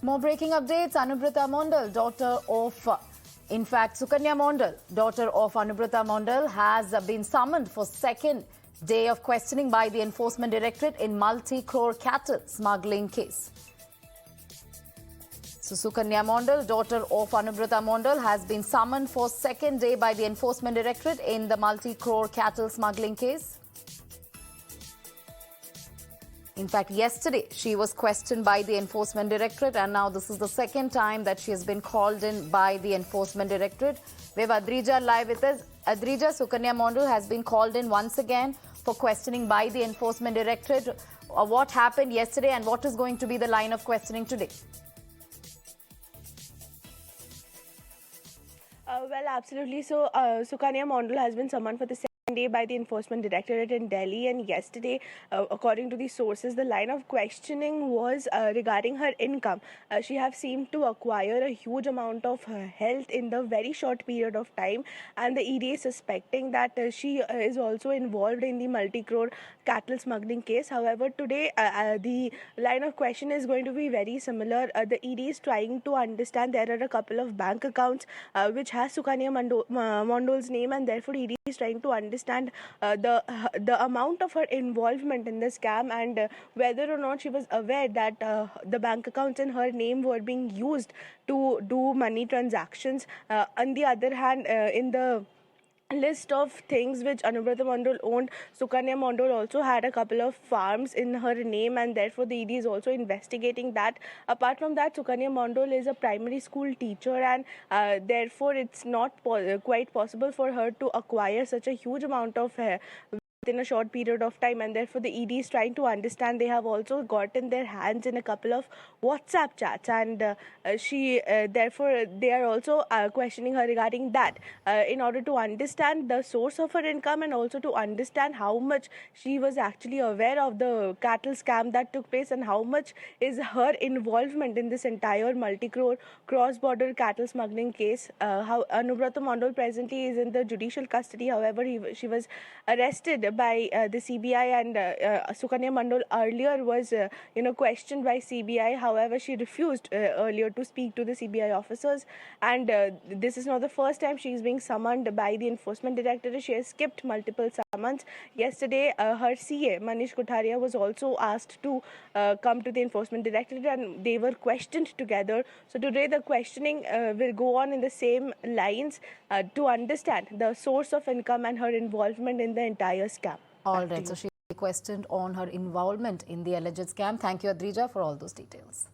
More breaking updates. Anubrata Mondal, Sukanya Mondal, daughter of Anubrata Mondal, has been summoned for second day of questioning by the Enforcement Directorate in multi-crore cattle smuggling case. So Sukanya Mondal, daughter of Anubrata Mondal, has been summoned for second day by the Enforcement Directorate in the multi-crore cattle smuggling case. In fact, yesterday she was questioned by the Enforcement Directorate, and now this is the second time that she has been called in by the Enforcement Directorate. We have Adrija live with us. Adrija, Sukanya Mondal has been called in once again for questioning by the Enforcement Directorate. What happened yesterday and what is going to be the line of questioning today? Well, absolutely. So, Sukanya Mondal has been summoned for the second day by the Enforcement Directorate in Delhi, and yesterday, according to the sources, the line of questioning was regarding her income. She has seemed to acquire a huge amount of health in the very short period of time, and the ED is suspecting that she is also involved in the multi-crore cattle smuggling case. However, today the line of question is going to be very similar. The ED is trying to understand there are a couple of bank accounts which has Sukanya Mondal's name, and therefore ED is trying to understand the amount of her involvement in the scam, and whether or not she was aware that the bank accounts in her name were being used to do money transactions. On the other hand, in the list of things which Anubrata Mondal owned, Sukanya Mondal also had a couple of farms in her name, and therefore the ED is also investigating that. Apart from that, Sukanya Mondal is a primary school teacher, and therefore it's not quite possible for her to acquire such a huge amount of in a short period of time, and therefore the ED is trying to understand. They have also gotten their hands in a couple of WhatsApp chats, and therefore they are also questioning her regarding that in order to understand the source of her income, and also to understand how much she was actually aware of the cattle scam that took place, and how much is her involvement in this entire multi-crore cross-border cattle smuggling case. How Anubrata Mondal presently is in the judicial custody. However, she was arrested by the CBI, and Sukanya Mondal earlier was questioned by CBI. However, she refused earlier to speak to the CBI officers, and this is not the first time she is being summoned by the Enforcement Directorate. She has skipped multiple summons. Yesterday, her CA Manish Kothariya was also asked to come to the Enforcement Directorate, and they were questioned together. So today the questioning will go on in the same lines to understand the source of income and her involvement in the entire scam. All right, so she questioned on her involvement in the alleged scam. Thank you, Adrija, for all those details.